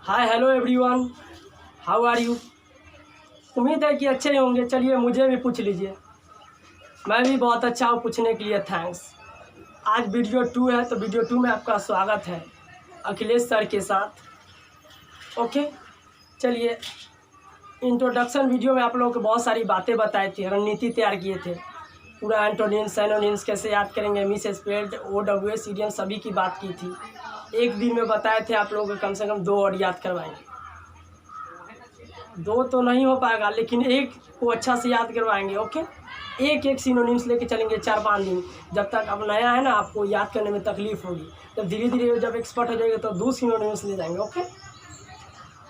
Hi hello everyone, how are you. उम्मीद है कि अच्छे ही होंगे। चलिए मुझे भी पूछ लीजिए, मैं भी बहुत अच्छा हूँ। पूछने के लिए थैंक्स। आज वीडियो 2 है, तो वीडियो 2 में आपका स्वागत है अखिलेश सर के साथ। ओके, चलिए इंट्रोडक्शन वीडियो में आप लोगों को बहुत सारी बातें बताई थी, रणनीति तैयार किए थे। पूरा एंटोनिम्स सिनोनिम्स कैसे याद करेंगे, मिस स्पेल्ड OWS इडियम सभी की बात की थी। एक दिन में बताए थे आप लोगों को कम से कम 2 और याद करवाएंगे। 2 तो नहीं हो पाएगा, लेकिन एक को अच्छा से याद करवाएंगे। ओके, एक सिनोनिम्स लेके चलेंगे 4-5 दिन। जब तक अब नया है ना, आपको याद करने में तकलीफ होगी। जब धीरे धीरे जब एक्सपर्ट हो जाएगा तो 2 सिनोनिम्स ले जाएंगे। ओके,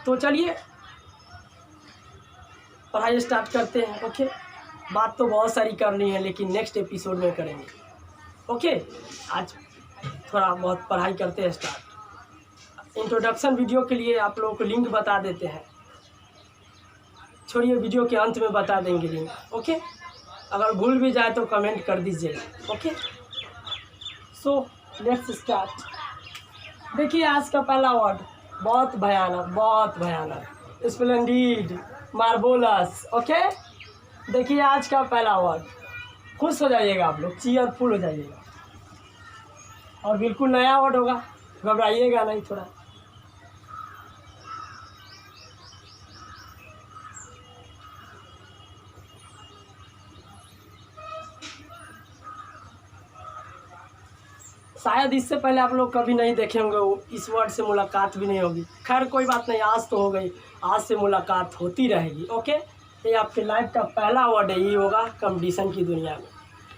तो चलिए पढ़ाई स्टार्ट करते हैं। ओके, बात तो बहुत सारी करनी है, लेकिन नेक्स्ट एपिसोड में करेंगे। ओके, आज थोड़ा बहुत पढ़ाई करते हैं स्टार्ट। इंट्रोडक्शन वीडियो के लिए आप लोगों को लिंक बता देते हैं। छोड़िए, वीडियो के अंत में बता देंगे लिंक। ओके, अगर भूल भी जाए तो कमेंट कर दीजिएगा। Okay, so let's start. देखिए आज का पहला वर्ड बहुत भयानक स्प्लेंडिड, मार्वोलस। ओके, देखिए आज का पहला वर्ड, खुश हो जाइएगा आप लोग, चीयरफुल हो जाइएगा। और बिल्कुल नया वर्ड होगा, घबराइएगा नहीं थोड़ा। शायद इससे पहले आप लोग कभी नहीं देखे होंगे, इस वर्ड से मुलाकात भी नहीं होगी। खैर कोई बात नहीं, आज तो हो गई, आज से मुलाकात होती रहेगी। ओके, ये आपके लाइफ का पहला वर्ड है, ये होगा कंपटीशन की दुनिया में,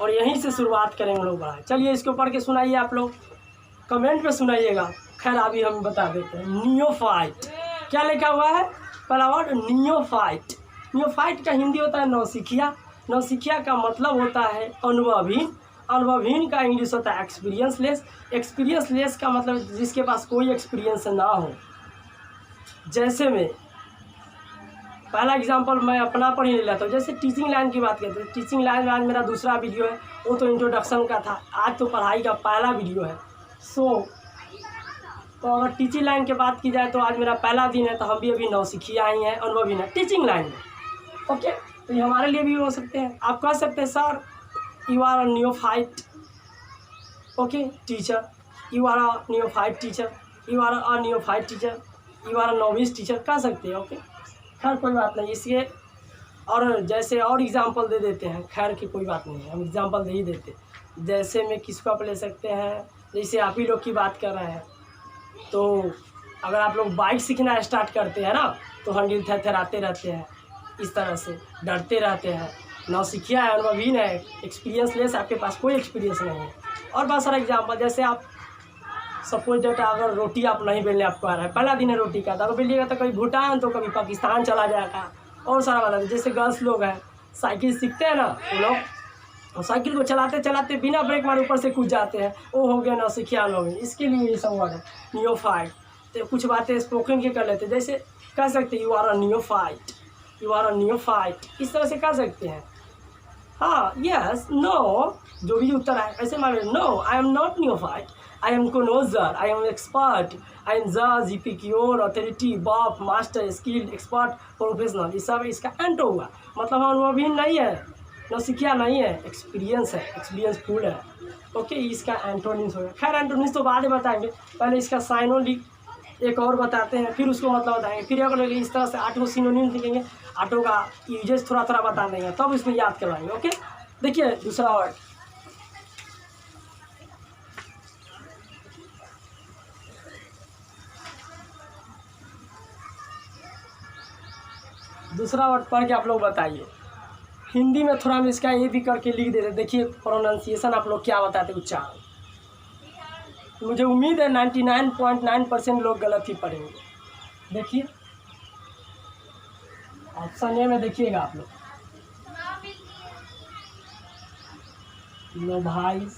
और यहीं से शुरुआत करेंगे लोग पढ़ाई। चलिए इसको पढ़ के सुनाइए, आप लोग कमेंट में सुनाइएगा। खैर अभी हम बता देते हैं। नियोफाइट, क्या लिखा हुआ है पहला वर्ड? नियोफाइट। नियोफाइट का हिंदी होता है नौसिखिया। नौसिखिया का मतलब होता है अनुभवहीन। अनुभवहीन का इंग्लिश होता है एक्सपीरियंसलेस। एक्सपीरियंसलेस का मतलब जिसके पास कोई एक्सपीरियंस ना हो। जैसे में पहला एग्जांपल मैं अपना पर ही ले लेता हूँ। जैसे टीचिंग लाइन की बात करते हैं, टीचिंग लाइन में आज मेरा दूसरा वीडियो है, वो तो इंट्रोडक्शन का था। आज तो पढ़ाई का पहला वीडियो है। तो अगर टीचिंग लाइन की बात की जाए तो आज मेरा पहला दिन है, तो हम भी अभी नौसिखिया आई हैं, अनुभवी हैं टीचिंग लाइन में। ओके, तो ये हमारे लिए भी हो सकते हैं। आप कह सकते हैं sir you are a neophyte okay teacher, you are a neophyte teacher, you are a neophyte teacher, you are a novice teacher, कह सकते हैं। ओके, खैर कोई बात नहीं, इसलिए और जैसे और एग्जांपल दे देते हैं। खैर की कोई बात नहीं है, हम एग्जांपल दे ही देते। जैसे में किसको आप ले सकते हैं, जैसे आप ही लोग की बात कर रहे हैं, तो अगर आप लोग बाइक सीखना स्टार्ट करते हैं ना, तो हैंडल थरथराते रहते हैं, इस तरह से डरते रहते हैं। नौसिखिया है, अनुभवीन है, एक्सपीरियंस लेस, आपके पास कोई एक्सपीरियंस नहीं है। और बहुत सारा एग्जांपल, जैसे आप सपोज डेट अगर रोटी आप नहीं बेलने आपको आ रहा है, पहला दिन है रोटी का, तो अगर बेलिएगा तो कभी भूटान तो कभी पाकिस्तान चला जाएगा। और सारा वाला जैसे गर्ल्स लोग हैं, साइकिल सीखते हैं ना वो लोग, और साइकिल को चलाते चलाते बिना ब्रेक मारे ऊपर से कूद जाते हैं, वो हो गया नौसिखिया लोग। इसके लिए ये सब वर्ड है नियोफाइट। तो कुछ बातें स्पोकन के कर लेते, जैसे कह सकते हैं you are a neophyte, you are a neophyte, इस तरह से कह सकते हैं। हाँ, यस, नो, जो भी उत्तर है ऐसे मान लो। No, I am not neophyte, I am connoisseur, I am expert, I am जज, epicure, authority, boff, master, skilled, expert, professional, ये सब इसका एंटो हुआ। मतलब हम अनुभवी नहीं है, नौसिखिया नहीं है, एक्सपीरियंस है, एक्सपीरियंस फुल है। ओके, इसका एंटोनिम्स हो गया। खैर एंटोनिम्स तो बाद में बताएंगे, पहले इसका साइनोनिम एक और बताते हैं, फिर उसको मतलब बताएंगे। फिर अगर इस तरह से 8 सिनोनिम्स लिखेंगे, 8 का यूजेस थोड़ा थोड़ा बता देंगे, तब इसमें याद करवाएंगे। ओके, देखिए दूसरा वर्ड, दूसरा वर्ड पढ़ के आप लोग बताइए। हिंदी में थोड़ा हम इसका ये भी करके लिख देते। देखिए प्रोनाउंसिएशन आप लोग क्या बताते, उच्चारण। मुझे उम्मीद है 99.9% लोग गलत ही पढ़ेंगे। देखिए ऑप्शन ए में देखिएगा आप लोग, नोवाइस।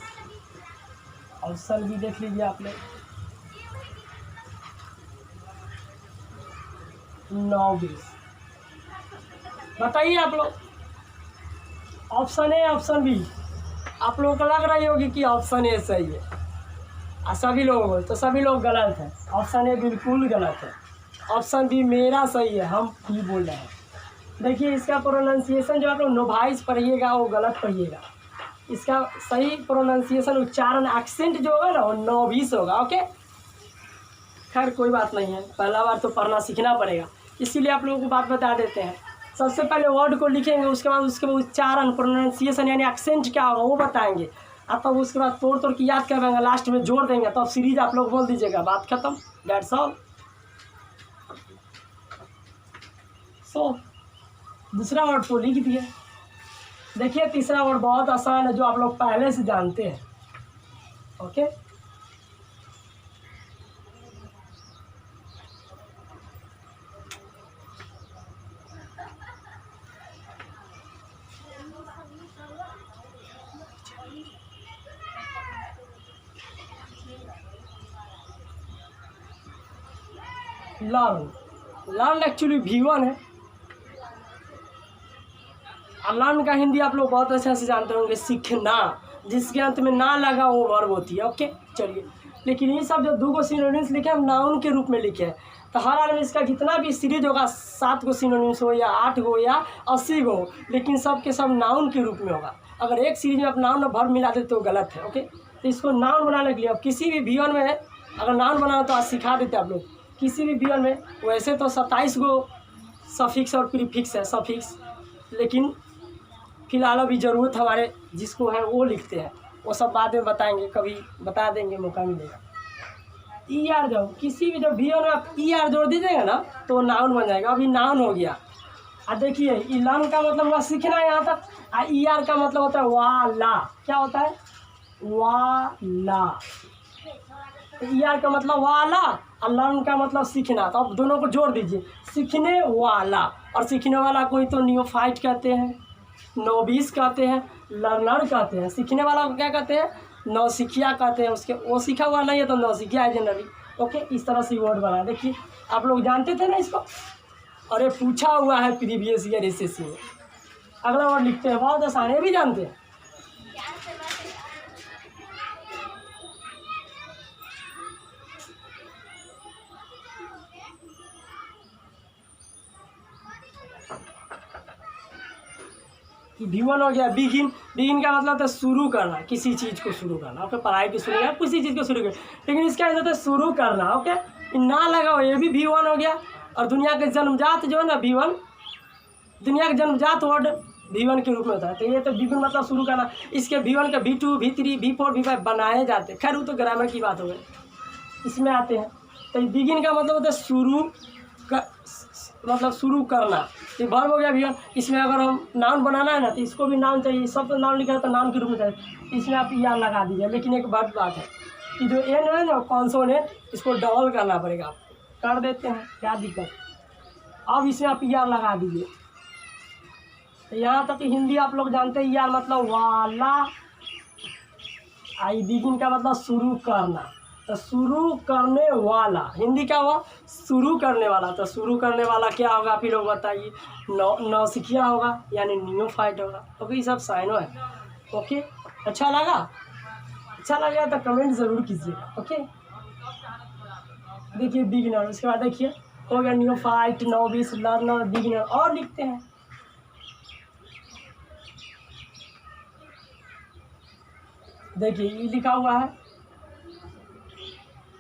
ऑप्शन भी देख लीजिए आप लोग, नोविस। बताइए आप लोग, ऑप्शन ए ऑप्शन बी, आप लोगों को लग रही होगी कि ऑप्शन ए सही है, और सभी लोग तो सभी लोग गलत हैं। ऑप्शन ए बिल्कुल गलत है। ऑप्शन बी मेरा सही है, हम बी बोल रहे हैं। देखिए इसका प्रोनाउंसिएशन जो आप लोग नोवाइस पढ़िएगा वो गलत पढ़िएगा। इसका सही प्रोनाउंसिएशन उच्चारण एक्सेंट जो होगा ना वो नोविस होगा। ओके, खैर कोई बात नहीं है, पहला बार तो पढ़ना सीखना पड़ेगा, इसीलिए आप लोगों को बात बता देते हैं। सबसे पहले वर्ड को लिखेंगे, उसके बाद उच्चारण प्रोनाउंसिएशन यानी एक्सेंट क्या होगा वो बताएंगे। अब तब उसके बाद तोड़ तोड़ के याद करवाएंगे, लास्ट में जोड़ देंगे, तो अब सीरीज आप लोग बोल दीजिएगा, बात खत्म, दैट्स ऑल। सो दूसरा वर्ड तो लिख दिए। देखिए तीसरा वर्ड बहुत आसान है, जो आप लोग पहले से जानते हैं। Okay, learn. Learn actually V1 है, और लर्न का हिंदी आप लोग बहुत अच्छे से जानते होंगे, सीखना, जिसके अंत में ना लगा वो वर्ब होती है। ओके चलिए, लेकिन ये सब जो 2 गो सिनोनिम्स लिखे हम नाउन के रूप में लिखे हैं, तो हर हाल में इसका जितना भी सीरीज होगा 7 गो सिनोनिम्स हो या 8 गो या 80 गो, लेकिन सब के सब नाउन के रूप में होगा। अगर एक सीरीज में आप नाउन और वर्ब मिला देते तो गलत है। ओके, तो इसको नाउन बनाने के लिए अब किसी भी V1 में अगर नाउन बनाना तो आज सिखा देते आप लोग, किसी भी V1 में। वैसे तो 27 गो सफिक्स और प्रीफिक्स है, सफिक्स, लेकिन फिलहाल अभी ज़रूरत हमारे जिसको है वो लिखते हैं, वो सब बाद में बताएंगे, कभी बता देंगे, मौका मिलेगा। ER जाओ, किसी भी जब V1 में आप ER जोड़ दीजिएगा ना तो नाउन बन जाएगा। अभी नाउन हो गया। अब देखिए लर्न का मतलब हुआ सीखना यहाँ तक, और ER का मतलब होता है वाला। क्या होता है? वाला। तो ER का मतलब वाला और लर्न का मतलब सीखना, तो अब दोनों को जोड़ दीजिए, सीखने वाला। और सीखने वाला कोई तो नियोफाइट कहते हैं, नोविस कहते हैं, लर्नर कहते हैं। सीखने वाला को क्या कहते हैं? नौसिखिया कहते हैं। उसके वो सीखा हुआ नहीं है तो नौसिखिया है जनरली। ओके, इस तरह से वर्ड बना। देखिए आप लोग जानते थे ना इसको, अरे पूछा हुआ है प्रीवियस ईयर एसएससी में। अगला वर्ड लिखते हैं, बहुत आसान है, भी जानते हैं। V1 हो गया बिगिन। बिगिन का मतलब था शुरू करना, किसी चीज़ को शुरू करना। ओके, पढ़ाई की शुरू करना, किसी चीज़ को शुरू करना, लेकिन इसका मतलब शुरू करना। ओके, ना लगाओ, ये भी V1 हो गया। और दुनिया के जन्मजात जो है ना V1, दुनिया के जन्मजात वर्ड V1 के रूप में होता है। तो ये तो बिगिन मतलब शुरू करना। इसके V1 के V2 V3 V4 V5 बनाए जाते हैं। खैर वो तो ग्रामर की बात हो गई, इसमें आते हैं। तो बिगिन का मतलब होता है शुरू मतलब शुरू करना। ये वर्ब हो गया V1। इसमें अगर हम नाउन बनाना है ना तो इसको भी नाउन चाहिए, सब तो नाउन लिखा है तो नाउन के रूप में चाहिए, इसमें आप ER लगा दीजिए। लेकिन एक बात है कि जो एन है ना कॉन्सोनेंट, इसको डबल करना पड़ेगा। आप कर देते हैं, क्या दिक्कत। अब इसमें आप ER लगा दीजिए। तो यहाँ तक हिंदी आप लोग जानते हैं, ER मतलब वाला, आई बिगिन का मतलब शुरू करना। तो शुरू करने वाला, हिंदी क्या हुआ? शुरू करने वाला। तो शुरू करने वाला क्या होगा आप ही लोग बताइए? नौसिखिया होगा यानी नियोफाइट होगा। ओके, ये सब साइनो है। ओके, अच्छा लगा? अच्छा लगा तो कमेंट ज़रूर कीजिएगा। ओके, देखिए बिगिनर, उसके बाद देखिए हो गया नियोफाइट, नोविस, लर्नर, बिगिनर। और लिखते हैं, देखिए ये लिखा हुआ है।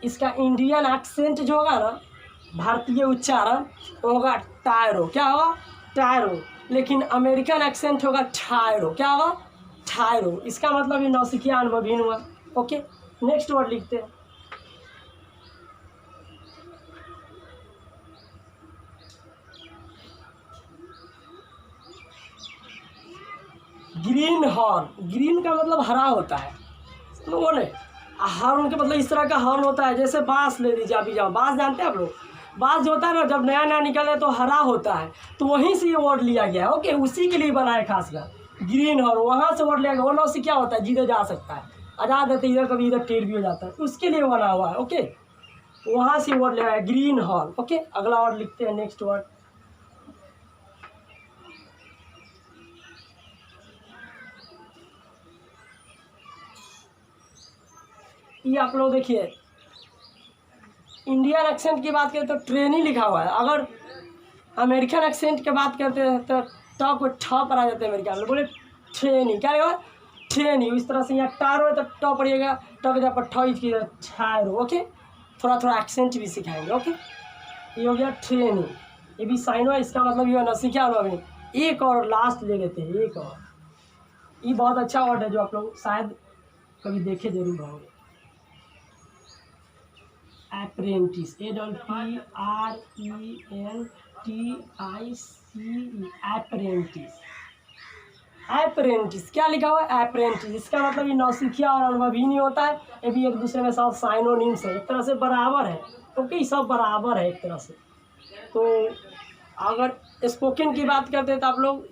इसका इंडियन एक्सेंट जो होगा ना, भारतीय उच्चारण, वो होगा टायरो। क्या होगा? टायरो। लेकिन अमेरिकन एक्सेंट होगा ठायरो। क्या होगा? ठायरो। इसका मतलब ये नौसिखिया अनुभवहीन हुआ। ओके, नेक्स्ट वर्ड लिखते हैं, ग्रीन हॉर्न। ग्रीन का मतलब हरा होता है, लोगों ने। हॉर्न का मतलब इस तरह का हॉर्न होता है, जैसे बांस ले लीजिए। अभी जाओ, बांस जानते हैं आप लोग? बांस जो होता है ना, जब नया नया निकले तो हरा होता है, तो वहीं से ये वर्ड लिया गया है। ओके, उसी के लिए बना है खासकर ग्रीन हॉर्न, वहाँ से वर्ड लिया गया। वो नौसी क्या होता है? जिधर जा सकता है, आज़ाद रहते इधर, कभी इधर टेढ़ भी हो जाता है, उसके लिए बना हुआ है। ओके, वहाँ से वर्ड लिया है ग्रीन हॉर्न। ओके, अगला वर्ड लिखते हैं, नेक्स्ट वर्ड, ये आप लोग देखिए, इंडियन एक्सेंट की बात करें तो ट्रेनी लिखा हुआ है। अगर अमेरिकन एक्सेंट की बात करते हैं तो ट को ठ पर आ जाते हैं अमेरिकन लोग, बोले ट्रेनी, क्या लिखा ट्रेनी। इस तरह से यहाँ टारो है तो ट पड़िएगा, ट के जगह पर ठ की छारो। ओके, थोड़ा थोड़ा एक्सेंट भी सिखाएंगे। ओके, ये हो गया ट्रेनी, ये भी साइन हुआ, इसका मतलब ये नौसिखिया अनुभवी। एक और लास्ट ले लेते हैं, एक और, ये बहुत अच्छा वर्ड है जो आप लोग शायद कभी देखे जरूर होंगे। Apprentice, APRENTICE, apprentice. अप्रेंटिस क्या लिखा हुआ है? अप्रेंटिस, इसका मतलब ये नौसिखिया और अनुभवी नहीं होता है, ये भी एक दूसरे में सब साइनोनिम्स है, एक तरह से बराबर है। ओके, सब बराबर है एक तरह से। तो अगर स्पोकन की बात करते हैं तो आप लोग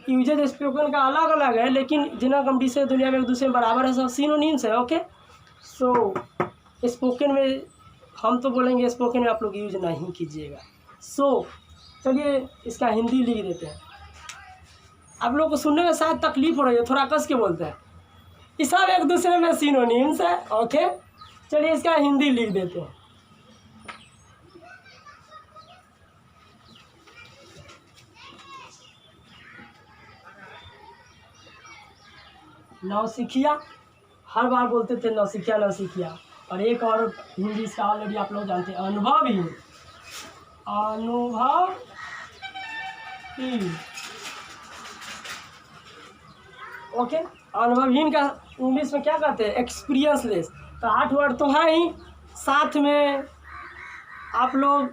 यूजेज स्पोकन का अलग अलग है, लेकिन जिना कंपटीशन दुनिया में एक दूसरे में बराबर है, सब सिनोनिम्स है। ओके, सो स्पोकन में हम तो बोलेंगे, स्पोकन में आप लोग यूज नहीं कीजिएगा। सो चलिए इसका हिंदी लिख देते हैं। आप लोग को सुनने में शायद तकलीफ हो रही है, थोड़ा कस के बोलते हैं, ये सब एक दूसरे में सिनोनिम्स है। ओके, चलिए इसका हिंदी लिख देते हैं। नौसिखिया, हर बार बोलते थे नौसिखिया नौसिखिया। और एक और हिंदी इसका ऑलरेडी आप लोग जानते हैं, अनुभवी। अनुभवी, ओके, अनुभवहीन का इंग्लिश में क्या कहते हैं? एक्सपीरियंसलेस। तो 8 वर्ड तो है ही, साथ में आप लोग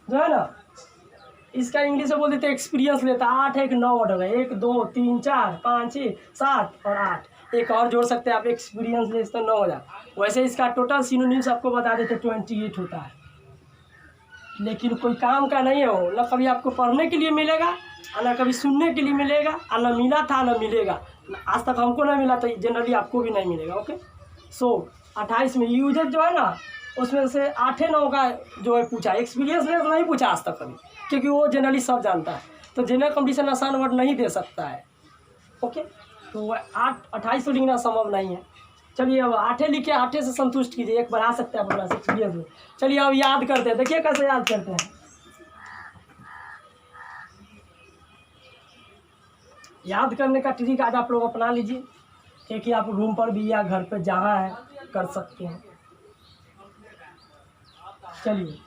जो है ना इसका इंग्लिश में बोल देते हैं एक्सपीरियंस लेता। 8 1 9 वर्ड हो गए, 1 2 3 4 5 6 7 और 8, एक और जोड़ सकते हैं आप, एक्सपीरियंस लेस तो 9 हो जाए। वैसे इसका टोटल सिनोनिम्स आपको बता देते 28 होता है, लेकिन कोई काम का नहीं है वो, ना कभी आपको पढ़ने के लिए मिलेगा और ना कभी सुनने के लिए मिलेगा, और ना मिला था ना मिलेगा। आज तक हमको नहीं मिला तो जनरली आपको भी नहीं मिलेगा। ओके, सो 28 में यूजेज जो है ना उसमें से 8 9 का जो है पूछा, एक्सपीरियंस लेस नहीं पूछा आज तक कभी, क्योंकि वो जनरली सब जानता है, तो जनरल कंपटीशन आसान वर्ड नहीं दे सकता है। ओके, तो 28 तो लिखना संभव नहीं है। चलिए अब 8 लिखे, 8 से संतुष्ट कीजिए, एक बढ़ा सकते हैं अपना से एक्सपीरियंस में। चलिए अब याद करते हैं, देखिए कैसे याद करते हैं। याद करने का ट्रिक आज आप लोग अपना लीजिए, एक ही आप रूम पर भी या घर पर जहाँ है कर सकते हैं। चलिए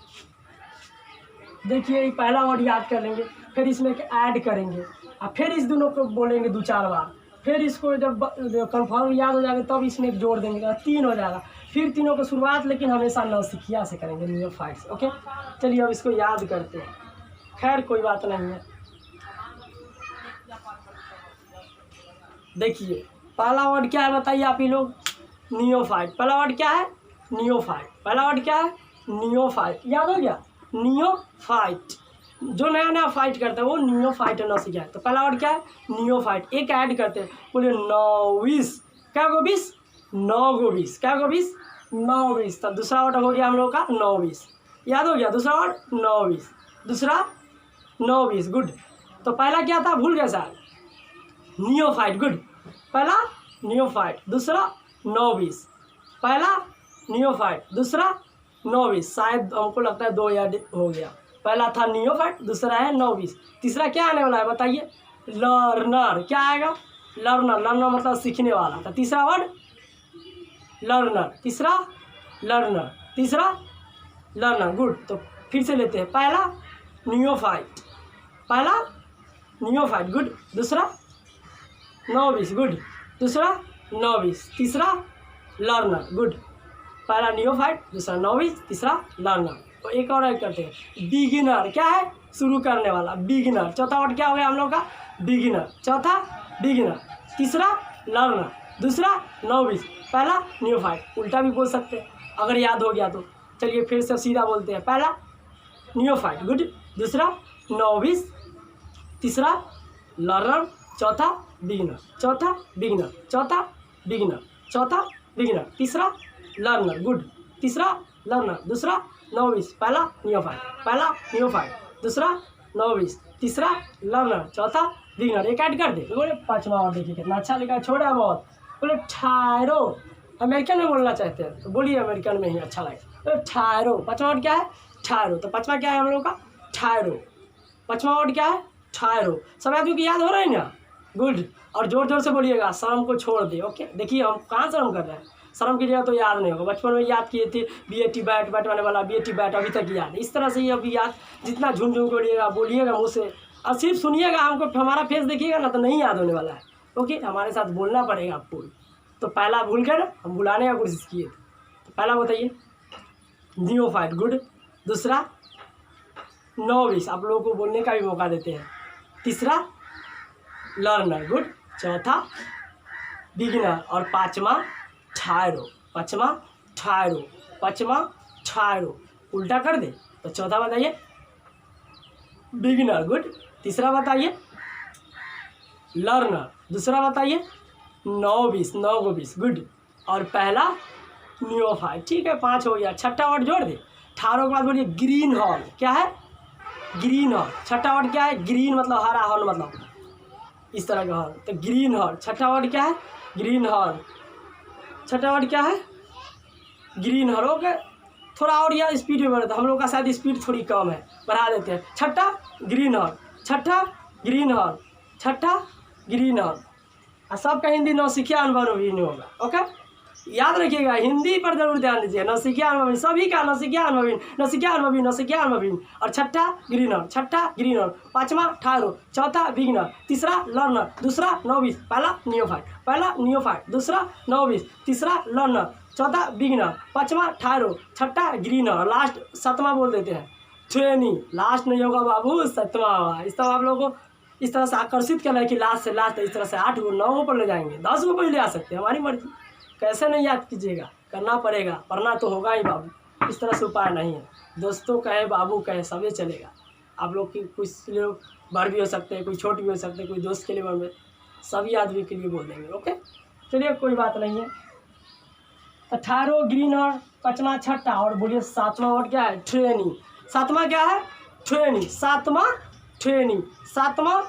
देखिए, पहला वर्ड याद कर लेंगे, फिर इसमें ऐड करेंगे और फिर इस दोनों को बोलेंगे 2-4 बार, फिर इसको जब कंफर्म याद हो जाएगा तब इसमें जोड़ देंगे, 3 हो जाएगा। फिर तीनों को शुरुआत लेकिन हमेशा नौसिखिया से करेंगे, नियोफाइट्स। ओके, चलिए अब इसको याद करते हैं। खैर कोई बात नहीं है। देखिए पहला वर्ड क्या है बताइए आप ही लोग? नियोफाइट। पहला वर्ड क्या है? नियोफाइट। पहला वर्ड क्या है? नियोफाइट। याद हो गया? नियोफाइट, जो नया नया फाइट करता है वो नियोफाइट नौसिखिया है। तो पहला वर्ड क्या है? नियोफाइट। एक ऐड करते हैं, बोले नौवीस। क्या गोबीस? 9 गोबीस। क्या गोबीस? 9 बीस। तब दूसरा वर्ड हो गया हम लोग का 9 बीस। याद हो गया? दूसरा वर्ड 9 बीस, दूसरा 9 बीस। गुड। तो पहला क्या था? भूल गए सर? नियोफाइट। गुड। पहला नियोफाइट, दूसरा 9 बीस। पहला नियोफाइट, दूसरा 9 बीस। शायद हमको लगता है 2 याद हो गया। पहला था नियोफाइट, दूसरा है 9 बीस। तीसरा क्या आने वाला है बताइए? लर्नर। क्या आएगा? लर्नर। लर्नर मतलब सीखने वाला। तो तीसरा वर्ड लर्नर, तीसरा लर्नर, तीसरा लर्नर। गुड। तो फिर से लेते हैं, पहला नियोफाइट, पहला नियोफाइट। गुड। दूसरा 9 बीस। गुड। दूसरा 9 बीस, तीसरा लर्नर। गुड। पहला नियोफाइट, दूसरा 9 बीस, तीसरा लर्नर। तो एक और ऐड करते हैं, बिगिनर। क्या है? शुरू करने वाला, बिगिनर। चौथा वर्ड क्या हो गया हम लोग का? बिगिनर। चौथा बिगिनर, तीसरा लर्नर, दूसरा 9 बीस, पहला नियोफाइट। उल्टा भी बोल सकते हैं अगर याद हो गया तो। चलिए फिर से सीधा बोलते हैं, पहला नियोफाइट। गुड। दूसरा 9 बीस, तीसरा लर्नर, चौथा बिगिनर, चौथा बिगिनर, चौथा बिगिनर, चौथा बिगिनर, तीसरा लर्नर। गुड। तीसरा लर्नर, दूसरा 9 बीस, पहला नियोफाइट, पहला नियोफाइट, दूसरा 9 बीस, तीसरा लर्नर, चौथा बिगिनर। एक ऐड कर दे। बोले 5वां और देखिए कितना अच्छा लिखा है, छोड़ा बहुत। बोले ठायरो। अमेरिकन में बोलना चाहते हैं तो बोलिए अमेरिकन में ही अच्छा लगे। तो ठहरो, पाँचवा वर्ड क्या है? ठहरो। तो पाँचवा क्या है हम लोग का? ठहरो। पाँचवा वर्ड क्या है? ठहरो। सब आदमी की याद हो रहा है ना? गुड। और जोर जोर से बोलिएगा, शर्म को छोड़ दे। ओके, देखिए हम कहाँ शर्म कर रहे हैं, शर्म कीजिएगा तो याद नहीं होगा। बचपन में याद किए थे BAT बैट, बैट वाने वाला BAT बैट, अभी तक याद है। इस तरह से ये अभी याद, जितना झुम झुम बोलिएगा मुँह से, और सिर्फ सुनिएगा, हमको हमारा फेस देखिएगा ना तो नहीं याद होने वाला है। ओके, हमारे साथ बोलना पड़ेगा आपको। तो पहला भूल गए ना, हम बुलाने का कोशिश किए थे। तो पहला बताइए नियोफाइट, गुड। दूसरा नोविस, आप लोगों को बोलने का भी मौका देते हैं। तीसरा लर्नर, गुड। चौथा बिगिनर। और पाँचवा ठहरो। पाँचवा ठहरो, पाँचवा ठहरो। उल्टा कर दे तो चौथा बताइए बिगिनर, गुड। तीसरा बताइए लर्नर। दूसरा बताइए नोविस, नोविस, गुड। और पहला नियोफाइट। ठीक है, 5 हो गया। छठा वर्ड जोड़ दे। ठारो के बाद बोलिए ग्रीन हॉर्न। क्या है? Green horn. छठा वर्ड क्या है? ग्रीन मतलब हरा, हॉर्न मतलब इस तरह का हॉर्न। तो ग्रीन हॉर्न। छठा वर्ड क्या है? Green horn. छठा वर्ड क्या है? Green horn. ओके, थोड़ा और यह स्पीड में बढ़ता, हम लोग का शायद स्पीड थोड़ी कम है, बढ़ा देते हैं। छठा ग्रीन हॉर्न, छठा ग्रीन हॉर्न, छठा ग्रीन हॉर्न। और सबका हिंदी नौसिखिया अनुभव भी नहीं होगा। ओके, याद रखिएगा, हिंदी पर जरूर ध्यान दीजिए। नौसिखिया अनुभवी, सभी का नौसिखिया अनुभवी, नौसिखिया अनुभवी, नौसिखिया अनुभवी। और छठा ग्रीन हॉर्न, छठा ग्रीन हॉर्न। पाँचवा ठहरो, चौथा बिगिनर, तीसरा लर्नर, दूसरा नोविस, पहला नियोफाइट, पहला नियोफाइट, दूसरा नोविस, तीसरा लर्नर, चौथा बिगिनर, पाँचवा ठहरो, छठा ग्रीन हॉर्न, लास्ट सातवां बोल देते हैं ट्रेनी। लास्ट नहीं होगा बाबू, सातवां होगा। इस तरह आप लोगों को इस तरह से आकर्षित करना है कि लास्ट से लास्ट, इस तरह से 8 गो 9 गो पर ले जाएंगे, 10 गो पर भी ले आ सकते हैं, हमारी मर्जी। कैसे नहीं याद कीजिएगा, करना पड़ेगा, पढ़ना तो होगा ही बाबू। इस तरह से उपाय नहीं है। दोस्तों कहे, बाबू कहे, सभी चलेगा। आप लोग की कुछ लोग बड़ भी हो सकते हैं, कोई छोट भी हो सकते हैं, कोई दोस्त के लिए बड़ में, सभी आदमी के लिए बोल देंगे। ओके, चलिए कोई बात नहीं है। 18 ग्रीन और पाँचवा छठा। और बोलिए सातवां वर्ड क्या है? ट्रेनी। सातवां क्या है? ट्रेनी। सातवां ट्रेनी, सातवां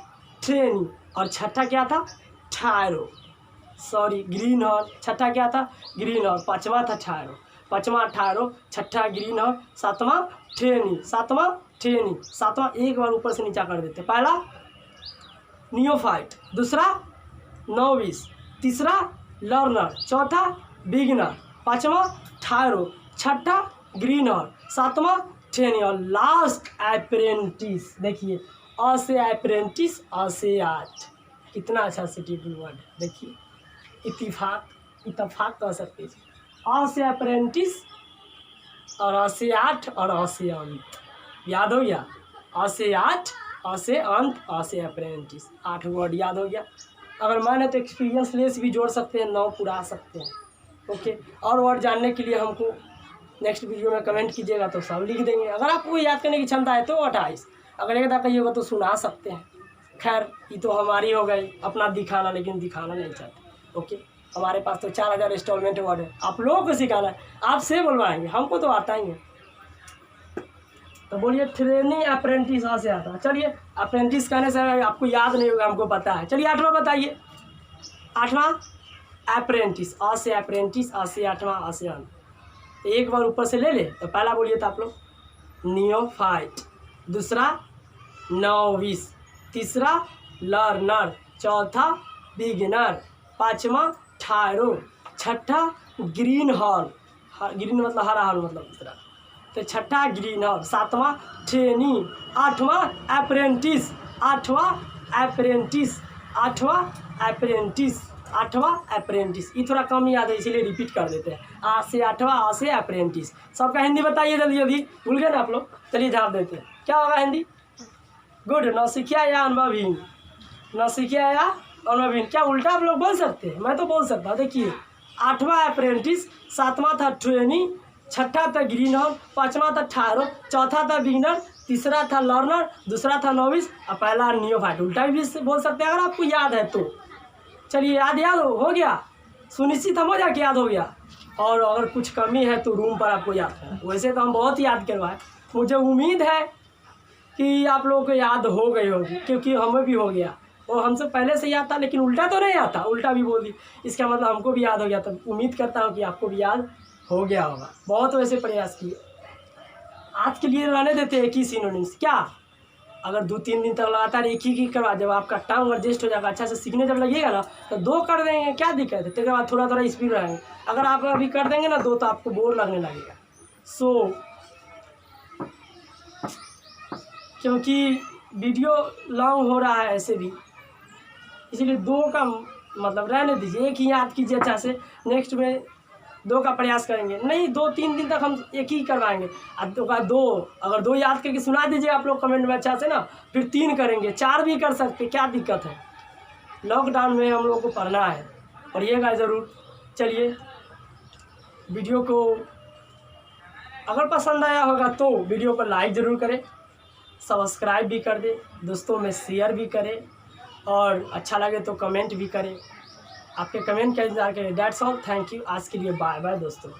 ट्रेनी। और छठा क्या था? ठहरो, सॉरी ग्रीन हॉर्न। छठा क्या था? Green horn. पाँचवा था ठहरो, पाँचवा ठहरो, छठा ग्रीन हॉर्न, सातवां ट्रेनी, सातवां ट्रेनी। सातवां एक बार ऊपर से नीचा कर देते। पहला नियोफाइट, दूसरा नोविस, तीसरा लर्नर, चौथा बिगिनर, पाँचवा ठहरो, छठा ग्रीन हॉर्न, सातवां ट्रेनी और लास्ट अप्रेंटिस। देखिए अ से अप्रेंटिस, अ से 8। कितना अच्छा सिटीफुल वर्ड है। देखिए इत्तिफाक, इत्तफाक कह सकते हैं। अ से अप्रेंटिस और अ से 8 और अ से अंत। याद हो गया? अ से 8, अ से अंत, अ से अप्रेंटिस। 8 वर्ड याद हो गया। अगर माने तो एक्सपीरियंस लेस भी जोड़ सकते हैं, 9 पूरा सकते हैं। ओके, और वर्ड जानने के लिए हमको नेक्स्ट वीडियो में कमेंट कीजिएगा तो सब लिख देंगे। अगर आपको याद करने की क्षमता है तो 28, अगर एक बार कहिएगा तो सुना सकते हैं। खैर ये तो हमारी हो गई अपना दिखाना, लेकिन दिखाना नहीं चाहते। ओके, हमारे पास तो 4000 इंस्टॉलमेंट वर्ड है, आप लोगों को सिखाना है, आपसे बुलवाएंगे, हमको तो आता ही है। तो बोलिए ट्रेनी अप्रेंटिस आ से आता है। चलिए अप्रेंटिस कहने से आपको याद नहीं होगा, हमको पता है। चलिए 8वां बताइए। 8वां अप्रेंटिस, आ से अप्रेंटिस, आ से 8वां, आ से अंत। तो एक बार ऊपर से ले ले। तो पहला बोलिए तो आप लोग नियोफाइट, दूसरा नोविस, तीसरा लर्नर, चौथा बिगिनर, पाँचवा ठहरो, छठा ग्रीन हॉर्न, ग्रीन मतलब हरा हॉर्न मतलब दूसरा, तो छठा ग्रीन हॉर्न, सातवां ट्रेनी, आठवां अप्रेंटिस, आठवां अप्रेंटिस, आठवां अप्रेंटिस, आठवां अप्रेंटिस। ये थोड़ा कम याद है इसीलिए रिपीट कर देते हैं। आ से 8वां, आ से अप्रेंटिस। सबका हिंदी बताइए जल्दी जल्दी, भूल गए ना आप लोग? चलिए जवाब देते हैं, क्या होगा हिंदी? गुड। नौसिखिया या अनुभवहीन, नौसिखिया या अनुभवहीन। क्या उल्टा आप लोग बोल सकते हैं? मैं तो बोल सकता हूँ। देखिए 8वां अप्रेंटिस, 7वां था ट्रेनी, छठा था ग्रीन हॉर्न, 5वां था ठहरो, चौथा था बिगिनर, तीसरा था लर्नर, दूसरा था नोविस और पहला नियोफाइट। उल्टा भी बोल सकते हैं अगर आपको याद है तो। चलिए याद हो गया, सुनिश्चित हम हो जा कि याद हो गया। और अगर कुछ कमी है तो रूम पर आपको याद है। वैसे तो हम बहुत याद करवाए, मुझे उम्मीद है कि आप लोगों को याद हो गई होगी, क्योंकि हमें भी हो गया। वो हमसे पहले से याद था, लेकिन उल्टा तो नहीं आता, उल्टा भी बोल दी, इसका मतलब हमको भी याद हो गया। तो उम्मीद करता हूँ कि आपको भी याद हो गया होगा। बहुत वैसे प्रयास किए, आज के लिए रहने देते हैं एक ही सिनोनिम्स। क्या अगर 2-3 दिन तक लगातार एक ही करवा, जब आपका टंग एडजस्ट हो जाएगा, अच्छा से सीखने जब लगेगा ना, तो 2 कर देंगे, क्या दिक्कत है। उसके बाद थोड़ा थोड़ा स्पीड रहेंगे। अगर आप अभी कर देंगे ना 2, तो आपको बोर लगने लगेगा। सो क्योंकि वीडियो लॉन्ग हो रहा है ऐसे भी, इसीलिए 2 का मतलब रहने दीजिए, एक ही याद कीजिए अच्छा से। नेक्स्ट में 2 का प्रयास करेंगे, नहीं 2-3 दिन तक हम एक ही करवाएंगे। अब तो का 2, अगर 2 याद करके सुना दीजिए आप लोग कमेंट में अच्छा से ना, फिर 3 करेंगे, 4 भी कर सकते, क्या दिक्कत है। लॉकडाउन में हम लोग को पढ़ना है, पढ़िएगा ज़रूर। चलिए, वीडियो को अगर पसंद आया होगा तो वीडियो को लाइक ज़रूर करें, सब्सक्राइब भी कर दें, दोस्तों में शेयर भी करें, और अच्छा लगे तो कमेंट भी करें। आपके कमेंट का इंतज़ार करें। That's all, thank you. आज के लिए बाय बाय दोस्तों।